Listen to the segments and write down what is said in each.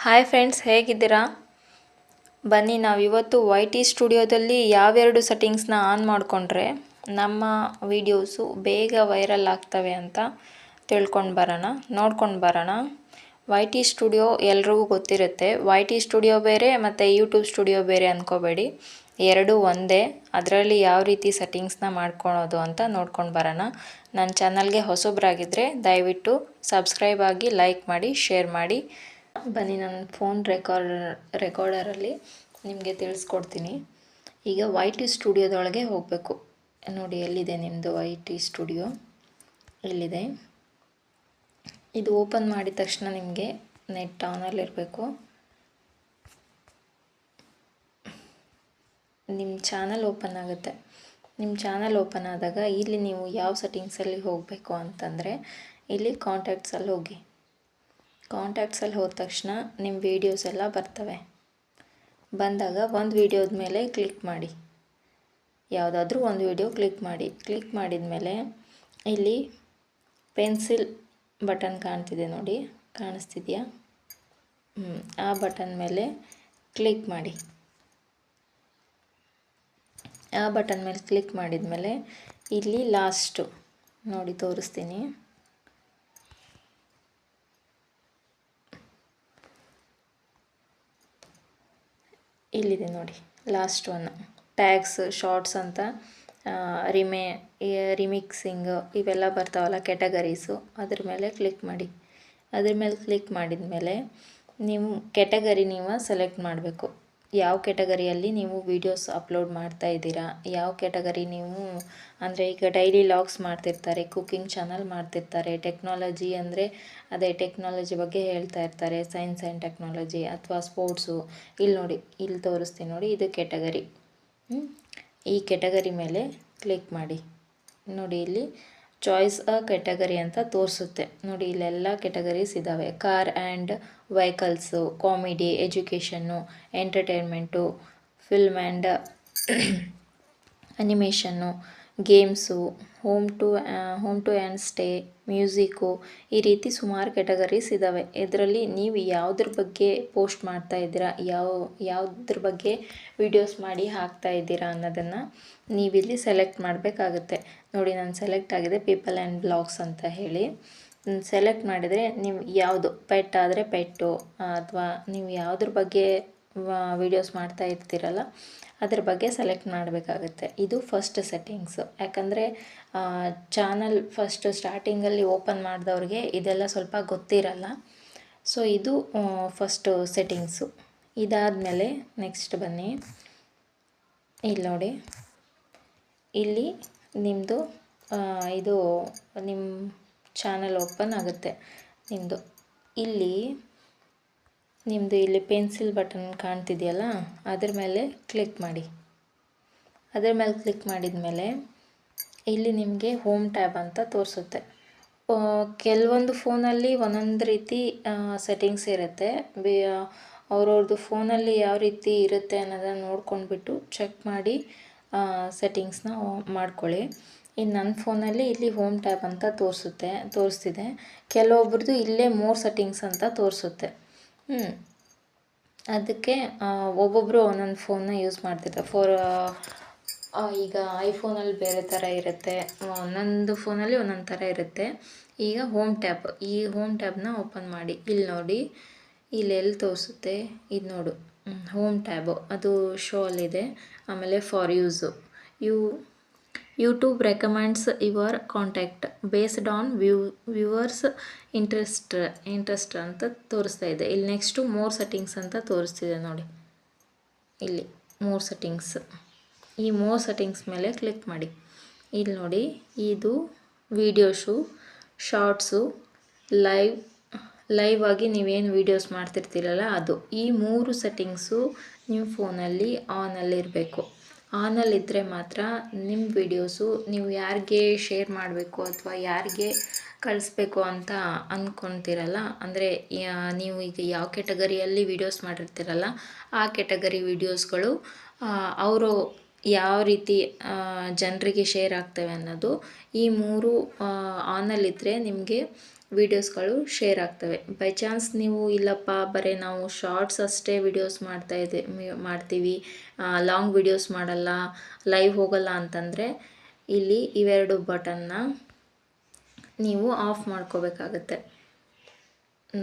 Hi friends, ಹೇಗಿದ್ದೀರಾ? ಬನ್ನಿ ನಾವಿವತ್ತು YT ಸ್ಟುಡಿಯೋದಲ್ಲಿ ಯಾವೆರಡು ಸೆಟ್ಟಿಂಗ್ಸ್ನ ಆನ್ ಮಾಡಿಕೊಂಡ್ರೆ ನಮ್ಮ ವೀಡಿಯೋಸು ಬೇಗ ವೈರಲ್ ಆಗ್ತವೆ ಅಂತ ನೋಡ್ಕೊಂಡು ಬರೋಣ. YT ಸ್ಟುಡಿಯೋ ಎಲ್ರಿಗೂ ಗೊತ್ತಿರುತ್ತೆ. YT ಸ್ಟುಡಿಯೋ ಬೇರೆ ಮತ್ತು ಯೂಟ್ಯೂಬ್ ಸ್ಟುಡಿಯೋ ಬೇರೆ ಅಂದ್ಕೋಬೇಡಿ, ಎರಡೂ ಒಂದೇ. ಅದರಲ್ಲಿ ಯಾವ ರೀತಿ ಸೆಟ್ಟಿಂಗ್ಸ್ನ ಮಾಡ್ಕೊಳೋದು ಅಂತ ನೋಡ್ಕೊಂಡು ಬರೋಣ. ನನ್ನ ಚಾನಲ್ಗೆ ಹೊಸಬ್ರಾಗಿದ್ದರೆ ದಯವಿಟ್ಟು ಸಬ್ಸ್ಕ್ರೈಬ್ ಆಗಿ, ಲೈಕ್ ಮಾಡಿ, ಶೇರ್ ಮಾಡಿ. ಬನ್ನಿ ನನ್ನ ಫೋನ್ ರೆಕಾರ್ಡರಲ್ಲಿ ನಿಮಗೆ ತಿಳಿಸ್ಕೊಡ್ತೀನಿ. ಈಗ YT ಸ್ಟುಡಿಯೋದೊಳಗೆ ಹೋಗಬೇಕು. ನೋಡಿ, ಎಲ್ಲಿದೆ ನಿಮ್ಮದು YT ಸ್ಟುಡಿಯೋ? ಇಲ್ಲಿದೆ. ಇದು ಓಪನ್ ಮಾಡಿದ ತಕ್ಷಣ ನಿಮಗೆ ನೆಟ್ ಆನಲ್ಲಿರಬೇಕು. ನಿಮ್ಮ ಚಾನಲ್ ಓಪನ್ ಆಗುತ್ತೆ. ನಿಮ್ಮ ಚಾನಲ್ ಓಪನ್ ಆದಾಗ ಇಲ್ಲಿ ನೀವು ಯಾವ ಸೆಟ್ಟಿಂಗ್ಸಲ್ಲಿ ಹೋಗಬೇಕು ಅಂತಂದರೆ, ಇಲ್ಲಿ ಕಾಂಟ್ಯಾಕ್ಟ್ಸಲ್ಲಿ ಹೋಗಿ. ಕಾಂಟ್ಯಾಕ್ಟ್ಸಲ್ಲಿ ಹೋದ ತಕ್ಷಣ ನಿಮ್ಮ ವೀಡಿಯೋಸ್ ಎಲ್ಲ ಬರ್ತವೆ. ಬಂದಾಗ ಒಂದು ವೀಡಿಯೋದ ಮೇಲೆ ಕ್ಲಿಕ್ ಮಾಡಿ, ಯಾವುದಾದ್ರೂ ಒಂದು ವೀಡಿಯೋ ಕ್ಲಿಕ್ ಮಾಡಿ. ಕ್ಲಿಕ್ ಮಾಡಿದ ಮೇಲೆ ಇಲ್ಲಿ ಪೆನ್ಸಿಲ್ ಬಟನ್ ಕಾಣ್ತಿದೆ ನೋಡಿ, ಕಾಣಿಸ್ತಿದೆಯಾ? ಆ ಬಟನ್ ಮೇಲೆ ಕ್ಲಿಕ್ ಮಾಡಿ. ಆ ಬಟನ್ ಮೇಲೆ ಕ್ಲಿಕ್ ಮಾಡಿದ ಮೇಲೆ ಇಲ್ಲಿ ಲಾಸ್ಟು ನೋಡಿ ತೋರಿಸ್ತೀನಿ. ಇಲ್ಲಿದೆ ನೋಡಿ, ಲಾಸ್ಟ್ ಒನ್ ಟ್ಯಾಗ್ಸ್, ಶಾರ್ಟ್ಸ್ ಅಂತ ರಿಮಿಕ್ಸಿಂಗ್ ಇವೆಲ್ಲ ಬರ್ತಾವಲ್ಲ, ಕ್ಯಾಟಗರೀಸು. ಅದ್ರ ಮೇಲೆ ಕ್ಲಿಕ್ ಮಾಡಿ. ಅದ್ರ ಮೇಲೆ ಕ್ಲಿಕ್ ಮಾಡಿದ ಮೇಲೆ ನೀವು ಕ್ಯಾಟಗರಿ ಸೆಲೆಕ್ಟ್ ಮಾಡಬೇಕು. ಯಾವ ಕ್ಯಾಟಗರಿಯಲ್ಲಿ ನೀವು ವೀಡಿಯೋಸ್ ಅಪ್ಲೋಡ್ ಮಾಡ್ತಾ ಇದ್ದೀರಾ, ಯಾವ ಕ್ಯಾಟಗರಿ ನೀವು ಅಂದರೆ ಈಗ ಡೈಲಿ ಲಾಗ್ಸ್ ಮಾಡ್ತಿರ್ತಾರೆ, ಕುಕ್ಕಿಂಗ್ ಚಾನಲ್ ಮಾಡ್ತಿರ್ತಾರೆ, ಟೆಕ್ನಾಲಜಿ ಅಂದರೆ ಅದೇ ಟೆಕ್ನಾಲಜಿ ಬಗ್ಗೆ ಹೇಳ್ತಾ ಇರ್ತಾರೆ, ಸೈನ್ಸ್ ಆ್ಯಂಡ್ ಟೆಕ್ನಾಲಜಿ ಅಥವಾ ಸ್ಪೋರ್ಟ್ಸು. ಇಲ್ಲಿ ನೋಡಿ, ಇಲ್ಲಿ ತೋರಿಸ್ತೀನಿ ನೋಡಿ, ಇದು ಕ್ಯಾಟಗರಿ. ಈ ಕ್ಯಾಟಗರಿ ಮೇಲೆ ಕ್ಲಿಕ್ ಮಾಡಿ. ನೋಡಿ, ಇಲ್ಲಿ ಚಾಯ್ಸ್ ಅ ಕ್ಯಾಟಗರಿ ಅಂತ ತೋರಿಸುತ್ತೆ ನೋಡಿ. ಇಲ್ಲೆಲ್ಲ ಕ್ಯಾಟಗರೀಸ್ ಇದ್ದಾವೆ. Car and vehicles, comedy, education, entertainment, film and animation, games, home to and stay, music, ಈ ರೀತಿ ಸುಮಾರು ಕ್ಯಾಟಗರೀಸ್ ಇದ್ದಾವೆ. ಇದರಲ್ಲಿ ನೀವು ಯಾವುದ್ರ ಬಗ್ಗೆ ಪೋಸ್ಟ್ ಮಾಡ್ತಾ ಇದ್ದೀರಾ, ಯಾವುದ್ರ ಬಗ್ಗೆ ವೀಡಿಯೋಸ್ ಮಾಡಿ ಹಾಕ್ತಾ ಇದ್ದೀರಾ ಅನ್ನೋದನ್ನು ನೀವಿಲ್ಲಿ ಸೆಲೆಕ್ಟ್ ಮಾಡಬೇಕಾಗುತ್ತೆ. ನೋಡಿ, ನಾನು ಸೆಲೆಕ್ಟ್ ಆಗಿದೆ ಪೀಪಲ್ ಆ್ಯಂಡ್ ಬ್ಲಾಗ್ಸ್ ಅಂತ ಹೇಳಿ. ಸೆಲೆಕ್ಟ್ ಮಾಡಿದರೆ ನೀವು ಯಾವುದು, ಪೆಟ್ ಆದರೆ ಪೆಟ್ಟು, ಅಥವಾ ನೀವು ಯಾವುದ್ರ ಬಗ್ಗೆ ವೀಡಿಯೋಸ್ ಮಾಡ್ತಾ ಇರ್ತೀರಲ್ಲ ಅದ್ರ ಬಗ್ಗೆ ಸೆಲೆಕ್ಟ್ ಮಾಡಬೇಕಾಗುತ್ತೆ. ಇದು ಫಸ್ಟ್ ಸೆಟ್ಟಿಂಗ್ಸು. ಯಾಕಂದರೆ ಚಾನಲ್ ಫಸ್ಟ್ ಸ್ಟಾರ್ಟಿಂಗಲ್ಲಿ ಓಪನ್ ಮಾಡಿದವ್ರಿಗೆ ಇದೆಲ್ಲ ಸ್ವಲ್ಪ ಗೊತ್ತಿರಲ್ಲ. ಸೊ ಇದು ಫಸ್ಟು ಸೆಟ್ಟಿಂಗ್ಸು. ಇದಾದಮೇಲೆ ನೆಕ್ಸ್ಟ್ ಬನ್ನಿ, ಇಲ್ಲಿ ನೋಡಿ, ಇಲ್ಲಿ ನಿಮ್ಮದು ಇದು ನಿಮ್ಮ ಚಾನಲ್ ಓಪನ್ ಆಗುತ್ತೆ ನಿಮ್ಮದು. ಇಲ್ಲಿ ಪೆನ್ಸಿಲ್ ಬಟನ್ ಕಾಣ್ತಿದೆಯಲ್ಲ, ಅದ್ರ ಮೇಲೆ ಕ್ಲಿಕ್ ಮಾಡಿ. ಅದರ ಮೇಲೆ ಕ್ಲಿಕ್ ಮಾಡಿದ ಮೇಲೆ ಇಲ್ಲಿ ನಿಮಗೆ ಹೋಮ್ ಟ್ಯಾಬ್ ಅಂತ ತೋರಿಸುತ್ತೆ. ಕೆಲವೊಂದು ಫೋನಲ್ಲಿ ಒಂದೊಂದು ರೀತಿ ಸೆಟ್ಟಿಂಗ್ಸ್ ಇರುತ್ತೆ. ಅವ್ರವ್ರದ್ದು ಫೋನಲ್ಲಿ ಯಾವ ರೀತಿ ಇರುತ್ತೆ ಅನ್ನೋದನ್ನು ನೋಡ್ಕೊಂಡ್ಬಿಟ್ಟು ಚೆಕ್ ಮಾಡಿ ಸೆಟ್ಟಿಂಗ್ಸ್ನ ಮಾಡ್ಕೊಳ್ಳಿ. ಇನ್ನು ನನ್ನ ಫೋನಲ್ಲಿ ಇಲ್ಲಿ ಹೋಮ್ ಟ್ಯಾಬ್ ಅಂತ ತೋರಿಸ್ತಿದೆ. ಕೆಲವೊಬ್ರದ್ದು ಇಲ್ಲೇ ಮೋರ್ ಸೆಟ್ಟಿಂಗ್ಸ್ ಅಂತ ತೋರಿಸುತ್ತೆ. ಅದಕ್ಕೆ ಒಬ್ಬೊಬ್ಬರು ಒಂದೊಂದು ಫೋನ್ನ ಯೂಸ್ ಮಾಡ್ತಿರ್ತಾರೆ. ಈಗ ಐಫೋನಲ್ಲಿ ಬೇರೆ ಥರ ಇರುತ್ತೆ, ಒಂದೊಂದು ಫೋನಲ್ಲಿ ಒಂದೊಂದು ಥರ ಇರುತ್ತೆ. ಈಗ ಈ ಹೋಮ್ ಟ್ಯಾಬ್ನ ಓಪನ್ ಮಾಡಿ. ಇಲ್ಲಿ ನೋಡಿ, ಇಲ್ಲಿ ಎಲ್ಲಿ ತೋರಿಸುತ್ತೆ ಇದು ನೋಡು, ಹೋಮ್ ಟ್ಯಾಬು ಅದು ಶೋ ಅಲ್ಲಿದೆ. ಆಮೇಲೆ for use, YouTube recommends your contact based on viewers interest ಅಂತ ತೋರಿಸ್ತಾ ಇದೆ. ಇಲ್ಲಿ ನೆಕ್ಸ್ಟು ಮೋರ್ ಸೆಟ್ಟಿಂಗ್ಸ್ ಅಂತ ತೋರಿಸ್ತಿದೆ ನೋಡಿ. ಇಲ್ಲಿ ಮೋರ್ ಸೆಟ್ಟಿಂಗ್ಸ್, ಈ ಮೋರ್ ಸೆಟ್ಟಿಂಗ್ಸ್ ಮೇಲೆ ಕ್ಲಿಕ್ ಮಾಡಿ. ಇಲ್ಲಿ ನೋಡಿ, ಇದು ವೀಡಿಯೋಸು, ಶಾರ್ಟ್ಸು, ಲೈವ್ ಆಗಿ ನೀವೇನು ವೀಡಿಯೋಸ್ ಮಾಡ್ತಿರ್ತೀರಲ್ಲ ಅದು. ಈ 3 ಸೆಟ್ಟಿಂಗ್ಸು ನಿಮ್ಮ ಫೋನಲ್ಲಿ ಆನಲ್ಲಿರಬೇಕು. ಆನಲ್ಲಿದ್ದರೆ ಮಾತ್ರ ನಿಮ್ಮ ವೀಡಿಯೋಸು ನೀವು ಯಾರಿಗೆ ಶೇರ್ ಮಾಡಬೇಕು ಅಥವಾ ಯಾರಿಗೆ ಕಳಿಸ್ಬೇಕು ಅಂತ ಅಂದ್ಕೊತೀರಲ್ಲ, ಅಂದರೆ ನೀವು ಈಗ ಯಾವ ಕ್ಯಾಟಗರಿಯಲ್ಲಿ ವೀಡಿಯೋಸ್ ಮಾಡಿರ್ತೀರಲ್ಲ ಆ ಕ್ಯಾಟಗರಿ ವೀಡಿಯೋಸ್ಗಳು ಅವರು ಯಾವ ರೀತಿ ಜನರಿಗೆ ಶೇರ್ ಆಗ್ತವೆ ಅನ್ನೋದು ಈ 3 ಆನಲ್ಲಿದ್ದರೆ ನಿಮಗೆ ವೀಡಿಯೋಸ್ಗಳು ಶೇರ್ ಆಗ್ತವೆ. ಬೈ ಚಾನ್ಸ್ ನೀವು ಇಲ್ಲಪ್ಪ ಬರೀ ನಾವು ಶಾರ್ಟ್ಸ್ ಅಷ್ಟೇ ವೀಡಿಯೋಸ್ ಮಾಡ್ತೀವಿ, ಲಾಂಗ್ ವೀಡಿಯೋಸ್ ಮಾಡಲ್ಲ, ಲೈವ್ ಹೋಗಲ್ಲ ಅಂತಂದರೆ ಇಲ್ಲಿ ಇವೆರಡು ಬಟನ್ನ ನೀವು ಆಫ್ ಮಾಡ್ಕೋಬೇಕಾಗತ್ತೆ.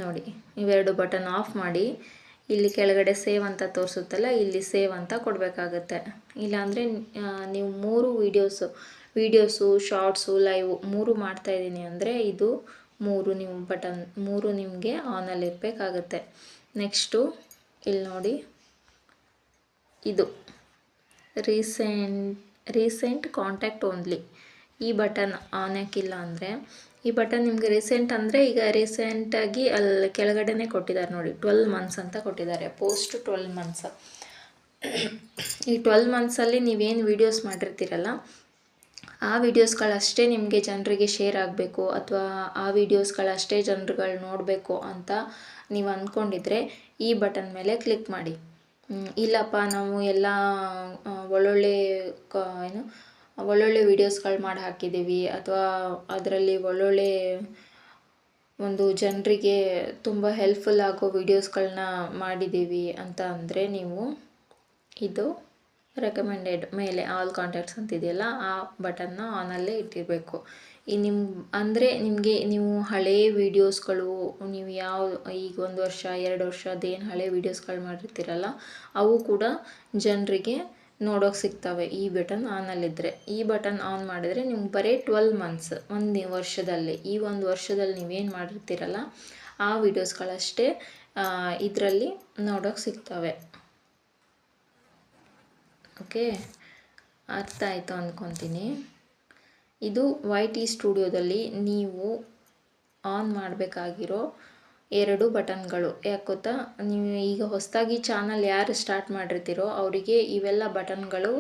ನೋಡಿ, ಇವೆರಡು ಬಟನ್ ಆಫ್ ಮಾಡಿ ಇಲ್ಲಿ ಕೆಳಗಡೆ ಸೇವ್ ಅಂತ ತೋರಿಸುತ್ತಲ್ಲ, ಇಲ್ಲಿ ಸೇವ್ ಅಂತ ಕೊಡಬೇಕಾಗತ್ತೆ. ಇಲ್ಲಾಂದರೆ ನೀವು 3 ವೀಡಿಯೋಸು ಶಾರ್ಟ್ಸು ಲೈವ್ 3 ಮಾಡ್ತಾಯಿದ್ದೀನಿ ಅಂದರೆ ಇದು 3 ನಿಮಗೆ ಆನಲ್ಲಿ ಇರಬೇಕಾಗತ್ತೆ. ನೆಕ್ಸ್ಟು ಇಲ್ಲಿ ನೋಡಿ, ಇದು ರೀಸೆಂಟ್ ಕಾಂಟ್ಯಾಕ್ಟ್ ಓನ್ಲಿ. ಈ ಬಟನ್ ಆನ್ ಯಾಕಿಲ್ಲ ಅಂದರೆ, ಈ ಬಟನ್ ನಿಮಗೆ ರೀಸೆಂಟ್ ಅಂದರೆ ಈಗ ರೀಸೆಂಟಾಗಿ ಅಲ್ಲಿ ಕೆಳಗಡೆನೇ ಕೊಟ್ಟಿದ್ದಾರೆ ನೋಡಿ, 12 ಮಂತ್ಸ್ ಅಂತ ಕೊಟ್ಟಿದ್ದಾರೆ, ಪೋಸ್ಟ್ 12 ಮಂತ್ಸ್. ಈ 12 ಮಂತ್ಸಲ್ಲಿ ನೀವೇನು ವೀಡಿಯೋಸ್ ಮಾಡಿರ್ತೀರಲ್ಲ, ಆ ವೀಡಿಯೋಸ್ಗಳಷ್ಟೇ ನಿಮಗೆ ಜನರಿಗೆ ಶೇರ್ ಆಗಬೇಕು ಅಥವಾ ಆ ವೀಡಿಯೋಸ್ಗಳಷ್ಟೇ ಜನರುಗಳು ನೋಡಬೇಕು ಅಂತ ನೀವು ಅಂದ್ಕೊಂಡಿದ್ರೆ ಈ ಬಟನ್ ಮೇಲೆ ಕ್ಲಿಕ್ ಮಾಡಿ. ಇಲ್ಲಪ್ಪ ನಾವು ಎಲ್ಲ ಒಳ್ಳೊಳ್ಳೆ ವೀಡಿಯೋಸ್ಗಳು ಮಾಡಿ ಹಾಕಿದ್ದೀವಿ ಅಥವಾ ಅದರಲ್ಲಿ ಒಳ್ಳೊಳ್ಳೆ ಒಂದು ಜನರಿಗೆ ತುಂಬ ಹೆಲ್ಪ್ಫುಲ್ ಆಗೋ ವೀಡಿಯೋಸ್ಗಳನ್ನ ಮಾಡಿದ್ದೀವಿ ಅಂತ ಅಂದರೆ ನೀವು ಇದು ರೆಕಮೆಂಡೆಡ್ ಮೇಲೆ ಆಲ್ ಕಾಂಟ್ಯಾಕ್ಟ್ಸ್ ಅಂತಿದೆಯಲ್ಲ, ಆ ಬಟನ್ನ ಆನಲ್ಲೇ ಇಟ್ಟಿರಬೇಕು. ನಿಮಗೆ ನೀವು ಹಳೇ ವೀಡಿಯೋಸ್ಗಳು, ನೀವು ಈಗ 1 ವರ್ಷ 2 ವರ್ಷದ್ದೇನು ಹಳೆ ವೀಡಿಯೋಸ್ಗಳು ಮಾಡಿರ್ತೀರಲ್ಲ, ಅವು ಕೂಡ ಜನರಿಗೆ ನೋಡೋಕೆ ಸಿಗ್ತವೆ ಈ ಬಟನ್ ಆನಲ್ಲಿದ್ದರೆ. ಈ ಬಟನ್ ಆನ್ ಮಾಡಿದರೆ ನಿಮ್ಗೆ ಬರೀ 12 ಮಂತ್ಸ್, ಒಂದು ವರ್ಷದಲ್ಲಿ, ಈ 1 ವರ್ಷದಲ್ಲಿ ನೀವೇನು ಮಾಡಿರ್ತೀರಲ್ಲ ಆ ವೀಡಿಯೋಸ್ಗಳಷ್ಟೇ ಇದರಲ್ಲಿ ನೋಡೋಕೆ ಸಿಗ್ತವೆ. ಓಕೆ, ಅರ್ಥ ಆಯಿತು ಅಂದ್ಕೊತೀನಿ. ಇದು YT ಸ್ಟುಡಿಯೋದಲ್ಲಿ ನೀವು ಆನ್ ಮಾಡಬೇಕಾಗಿರೋ 2 ಬಟನ್ಗಳು. ಯಾಕೆ ಗೊತ್ತಾ, ನೀವು ಈಗ ಹೊಸದಾಗಿ ಚಾನಲ್ ಯಾರು ಸ್ಟಾರ್ಟ್ ಮಾಡಿರ್ತೀರೋ ಅವರಿಗೆ ಇವೆಲ್ಲ ಬಟನ್ಗಳು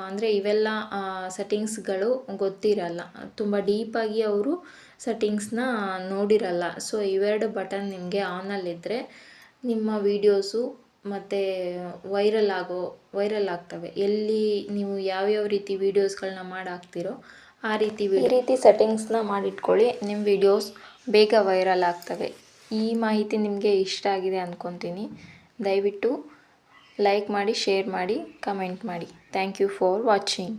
ಅಂದರೆ ಇವೆಲ್ಲ ಸೆಟ್ಟಿಂಗ್ಸ್ಗಳು ಗೊತ್ತಿರಲ್ಲ, ತುಂಬ ಡೀಪಾಗಿ ಅವರು ಸೆಟ್ಟಿಂಗ್ಸ್ನ ನೋಡಿರಲ್ಲ. ಸೊ ಇವೆರಡು ಬಟನ್ ನಿಮಗೆ ಆನಲ್ಲಿದ್ದರೆ ನಿಮ್ಮ ವೀಡಿಯೋಸು ಮತ್ತು ವೈರಲ್ ಆಗ್ತವೆ. ಎಲ್ಲಿ ನೀವು ಯಾವ್ಯಾವ ರೀತಿ ವೀಡಿಯೋಸ್ಗಳನ್ನ ಮಾಡಾಕ್ತಿರೋ ಆ ರೀತಿ ಸೆಟ್ಟಿಂಗ್ಸ್ನ ಮಾಡಿಟ್ಕೊಳ್ಳಿ, ನಿಮ್ಮ ವೀಡಿಯೋಸ್ ಬೇಗ ವೈರಲ್ ಆಗ್ತವೆ. ಈ ಮಾಹಿತಿ ನಿಮಗೆ ಇಷ್ಟ ಆಗಿದೆ ಅಂದ್ಕೊತೀನಿ. ದಯವಿಟ್ಟು ಲೈಕ್ ಮಾಡಿ, ಶೇರ್ ಮಾಡಿ, ಕಮೆಂಟ್ ಮಾಡಿ. Thank you for watching.